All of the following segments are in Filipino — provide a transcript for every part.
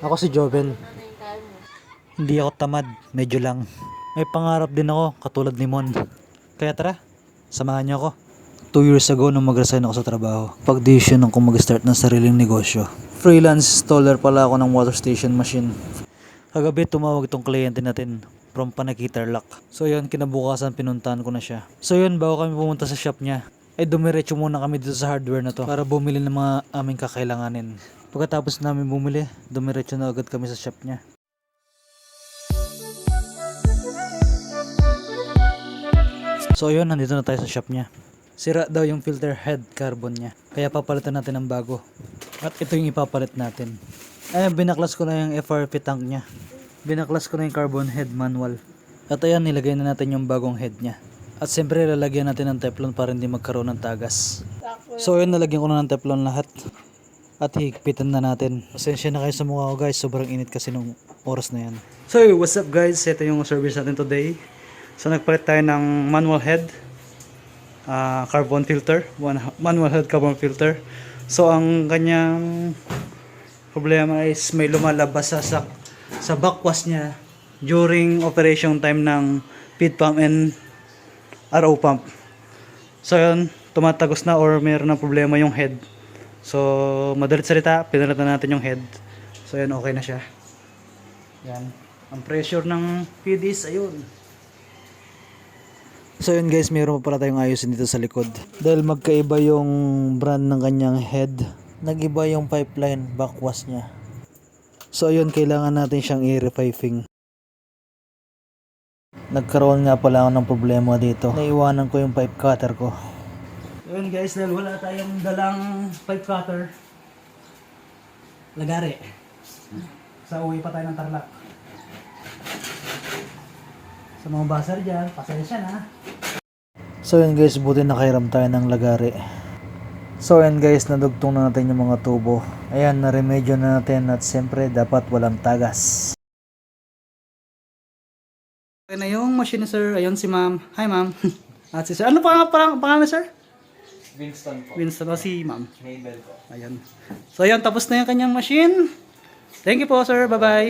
Ako si Joven. Hindi ako tamad, medyo lang. May pangarap din ako, katulad ni Mon. Kaya tara, samahan niyo ako. 2 years ago nung mag-resign ako sa trabaho, pag-decision ako mag-start ng sariling negosyo. Freelance installer pala ako ng water station machine. Kagabi tumawag itong kliyente natin from Panaki Tarlac. So yun, kinabukasan pinuntahan ko na siya. So yun, bago kami pumunta sa shop niya, ay dumiretso muna kami dito sa hardware na to para bumili ng mga aming kakailanganin. Pagkatapos namin bumili, dumiretso na agad kami sa shop niya. So yun, nandito na tayo sa shop niya. Sira daw yung filter head carbon niya, kaya papalitan natin ng bago. At ito yung ipapalit natin. Ayan, binaklas ko na yung FRP tank niya. Binaklas ko na yung carbon head manual. At ayan, nilagay na natin yung bagong head niya. At siyempre lalagyan natin ng Teflon para hindi magkaroon ng tagas. So ayan, nalagyan ko na ng Teflon lahat. At higpitan na natin. Pasensya na kayo sa mukha ko guys, sobrang init kasi nung oras na yan. So what's up guys, ito yung service natin today. So nagpalit tayo ng manual head, carbon filter, manual head carbon filter. So ang kanyang problema is may lumalabas sa backwash niya during operation time ng feed pump and RO pump. So yun, tumatagos na or mayroon ng problema yung head. So madalit salita, pinalitan natin yung head. So yun, okay na siya. Yan, ang pressure ng feed is ayun. So yun guys, mayroon pa pala tayong ayusin dito sa likod. Dahil magkaiba yung brand ng kanyang head, nag-iba yung pipeline backwash niya. So yun, kailangan natin siyang i-repiping. Nagkaroon nga pala ako ng problema dito. Naiwanan ko yung pipe cutter ko. So yun guys, dahil wala tayong dalang pipe cutter, lagari. Sa uwi pa tayo ng Tarlac. Sa mga basar dyan, pasensya na. So yun guys, buti nakairam tayo ng lagari. So yun guys, nadugtong na natin yung mga tubo. Ayan, na-remedyo na natin at siyempre dapat walang tagas. Okay na yung machine sir. Ayun si ma'am. Hi ma'am. At si sir. Ano pangalan sir? Winston po. Winston o si ma'am. Mabel po. Ayun. So ayun, tapos na yung kanyang machine. Thank you po sir. Bye bye.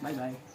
Bye bye.